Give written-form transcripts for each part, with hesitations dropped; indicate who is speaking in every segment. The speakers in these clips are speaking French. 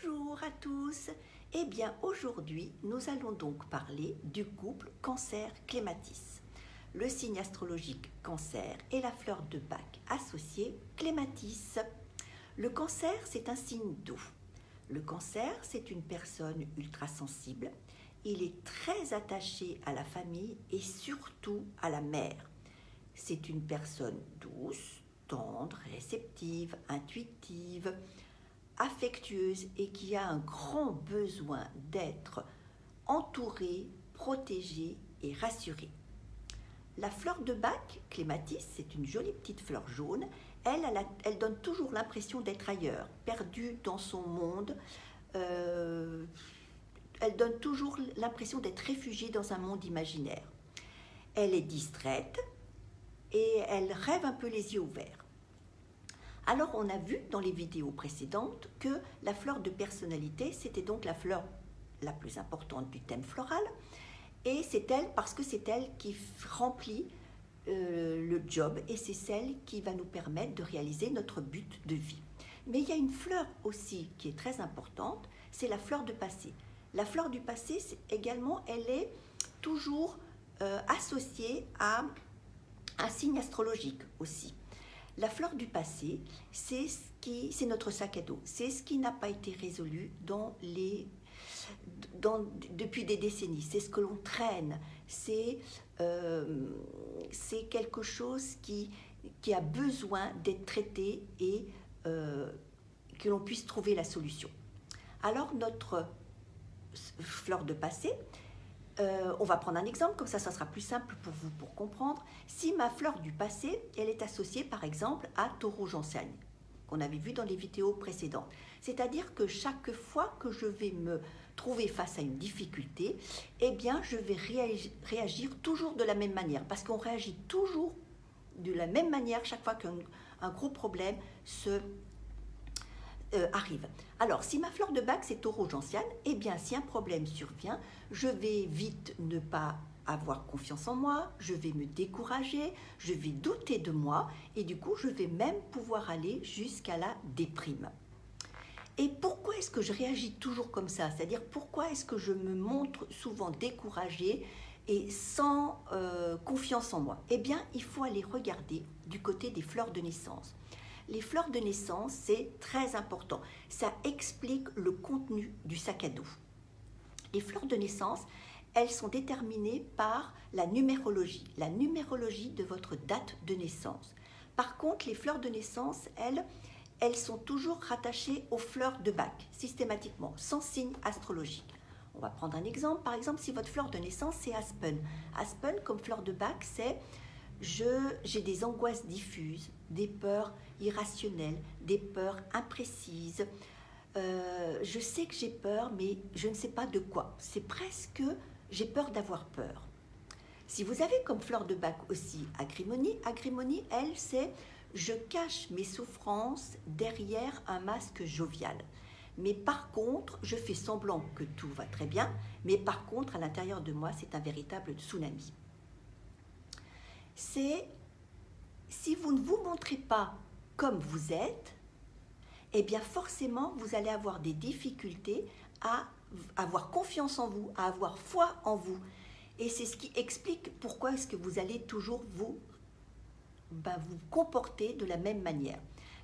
Speaker 1: Bonjour à tous. Eh bien aujourd'hui nous allons donc parler du couple Cancer-Clématis. Le signe astrologique Cancer et la fleur de Bac associée Clématis. Le Cancer, c'est un signe d'eau. Le Cancer, c'est une personne ultra sensible. Il est très attaché à la famille et surtout à la mère. C'est une personne douce, tendre, réceptive, intuitive, affectueuse et qui a un grand besoin d'être entourée, protégée et rassurée. La fleur de Bac, Clématis, c'est une jolie petite fleur jaune. Elle donne toujours l'impression d'être ailleurs, perdue dans son monde. Elle donne toujours l'impression d'être réfugiée dans un monde imaginaire. Elle est distraite et elle rêve un peu les yeux ouverts. Alors, on a vu dans les vidéos précédentes que la fleur de personnalité, c'était donc la fleur la plus importante du thème floral. Et c'est elle, parce que c'est elle qui remplit le job et c'est celle qui va nous permettre de réaliser notre but de vie. Mais il y a une fleur aussi qui est très importante, c'est la fleur de passé. La fleur du passé, également, elle est toujours associée à un signe astrologique aussi. La fleur du passé, c'est notre sac à dos. C'est ce qui n'a pas été résolu depuis des décennies. C'est ce que l'on traîne. C'est quelque chose qui a besoin d'être traité et que l'on puisse trouver la solution. Alors, notre fleur de passé, on va prendre un exemple, comme ça sera plus simple pour vous pour comprendre. Si ma fleur du passé, elle est associée par exemple à Taureau Jansagne, qu'on avait vu dans les vidéos précédentes. C'est-à-dire que chaque fois que je vais me trouver face à une difficulté, eh bien je vais réagir toujours de la même manière, parce qu'on réagit toujours de la même manière chaque fois qu'un gros problème arrive. Alors, si ma fleur de Bac, c'est Taureau Jansagne, eh bien, si un problème survient, je vais vite ne pas avoir confiance en moi, je vais me décourager, je vais douter de moi, et du coup, je vais même pouvoir aller jusqu'à la déprime. Et pourquoi est-ce que je réagis toujours comme ça? C'est-à-dire, pourquoi est-ce que je me montre souvent découragée et sans confiance en moi? Eh bien, il faut aller regarder du côté des fleurs de naissance. Les fleurs de naissance, c'est très important. Ça explique le contenu du sac à dos. Les fleurs de naissance, elles sont déterminées par la numérologie de votre date de naissance. Par contre, les fleurs de naissance, elles sont toujours rattachées aux fleurs de Bac, systématiquement, sans signe astrologique. On va prendre un exemple. Par exemple, si votre fleur de naissance, c'est Aspen. Aspen, comme fleur de Bac, c'est j'ai des angoisses diffuses, des peurs irrationnelles, des peurs imprécises. Je sais que j'ai peur, mais je ne sais pas de quoi. C'est presque, j'ai peur d'avoir peur. Si vous avez comme fleur de Bac aussi Agrimonie, elle, c'est je cache mes souffrances derrière un masque jovial. Mais par contre, je fais semblant que tout va très bien, mais par contre, à l'intérieur de moi, c'est un véritable tsunami. C'est si vous ne vous montrez pas comme vous êtes, eh bien forcément vous allez avoir des difficultés à avoir confiance en vous, à avoir foi en vous. Et c'est ce qui explique pourquoi est-ce que vous allez toujours vous comporter de la même manière.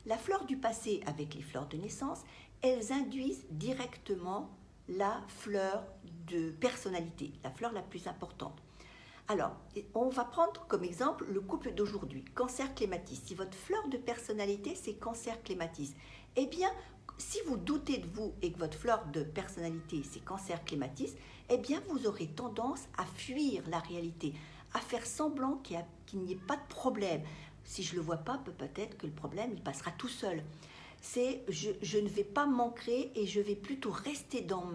Speaker 1: La fleur du passé avec les fleurs de naissance, elles induisent directement la fleur de personnalité, la fleur la plus importante. Alors, on va prendre comme exemple le couple d'aujourd'hui, Cancer-Clématis. Si votre fleur de personnalité, c'est Cancer-Clématis, eh bien, si vous doutez de vous et que votre fleur de personnalité, c'est Cancer-Clématis, eh bien, vous aurez tendance à fuir la réalité, à faire semblant qu'il n'y ait pas de problème. Si je ne le vois pas, peut-être que le problème, il passera tout seul. Je ne vais pas m'ancrer et je vais plutôt rester dans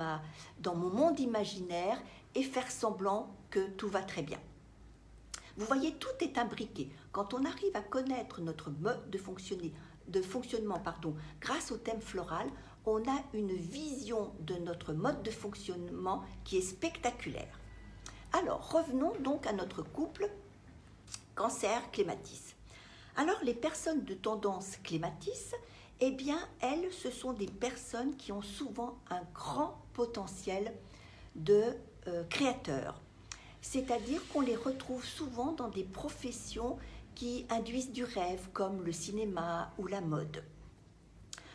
Speaker 1: mon monde imaginaire et faire semblant que tout va très bien. Vous voyez, tout est imbriqué. Quand on arrive à connaître notre mode de fonctionnement, grâce au thème floral, on a une vision de notre mode de fonctionnement qui est spectaculaire. Alors, revenons donc à notre couple Cancer-Clématis. Alors, les personnes de tendance Clématis, eh bien, elles, ce sont des personnes qui ont souvent un grand potentiel de créateurs. C'est-à-dire qu'on les retrouve souvent dans des professions qui induisent du rêve, comme le cinéma ou la mode.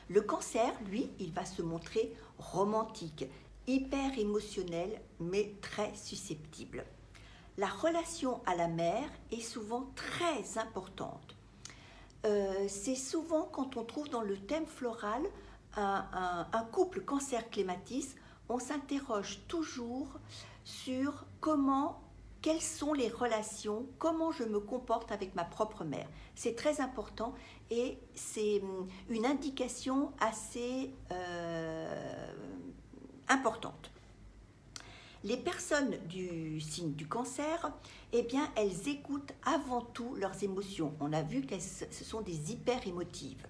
Speaker 1: Le cancer, lui, il va se montrer romantique, hyper émotionnel, mais très susceptible. La relation à la mère est souvent très importante. C'est souvent quand on trouve dans le thème floral un couple cancer-clématis, on s'interroge toujours sur quelles sont les relations, comment je me comporte avec ma propre mère. C'est très important et c'est une indication assez importante. Les personnes du signe du cancer, eh bien, elles écoutent avant tout leurs émotions. On a vu que ce sont des hyper émotives.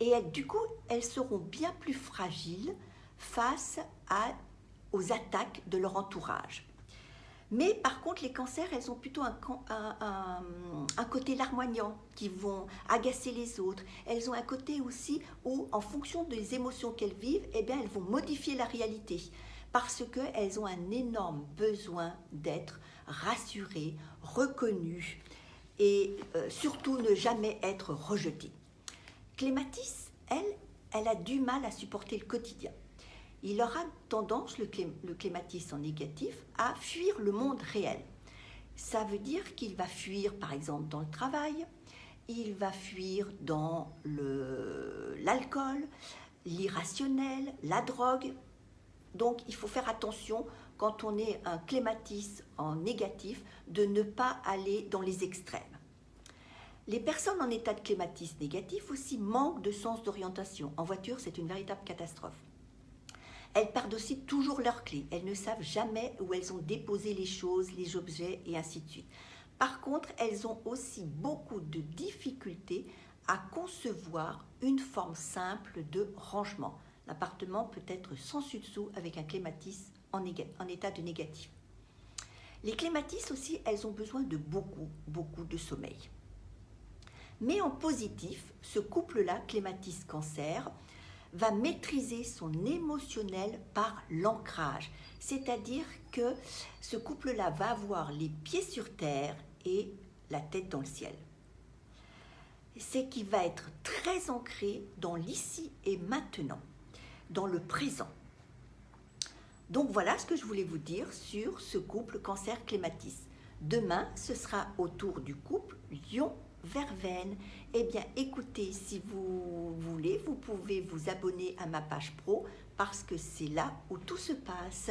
Speaker 1: Et du coup, elles seront bien plus fragiles face aux attaques de leur entourage. Mais par contre, les cancers, elles ont plutôt un côté larmoignant qui vont agacer les autres. Elles ont un côté aussi où, en fonction des émotions qu'elles vivent, eh bien, elles vont modifier la réalité parce qu'elles ont un énorme besoin d'être rassurées, reconnues et surtout ne jamais être rejetées. Clématis, elle a du mal à supporter le quotidien. Il aura tendance, le clématis en négatif, à fuir le monde réel. Ça veut dire qu'il va fuir, par exemple, dans le travail, il va fuir dans l'alcool, l'irrationnel, la drogue. Donc, il faut faire attention, quand on est un clématis en négatif, de ne pas aller dans les extrêmes. Les personnes en état de clématis négatif aussi manquent de sens d'orientation. En voiture, c'est une véritable catastrophe. Elles perdent aussi toujours leurs clés. Elles ne savent jamais où elles ont déposé les choses, les objets et ainsi de suite. Par contre, elles ont aussi beaucoup de difficultés à concevoir une forme simple de rangement. L'appartement peut être sans dessus-dessous avec un clématis en état de négatif. Les clématis aussi, elles ont besoin de beaucoup de sommeil. Mais en positif, ce couple-là, clématis-cancer, va maîtriser son émotionnel par l'ancrage. C'est-à-dire que ce couple-là va avoir les pieds sur terre et la tête dans le ciel. C'est qu'il va être très ancré dans l'ici et maintenant, dans le présent. Donc voilà ce que je voulais vous dire sur ce couple cancer-clématis. Demain, ce sera au tour du couple Lion-Verveine. Eh bien, écoutez, si vous voulez, vous pouvez vous abonner à ma page pro parce que c'est là où tout se passe.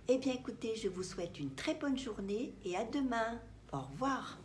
Speaker 1: Eh bien, écoutez, je vous souhaite une très bonne journée et à demain. Au revoir.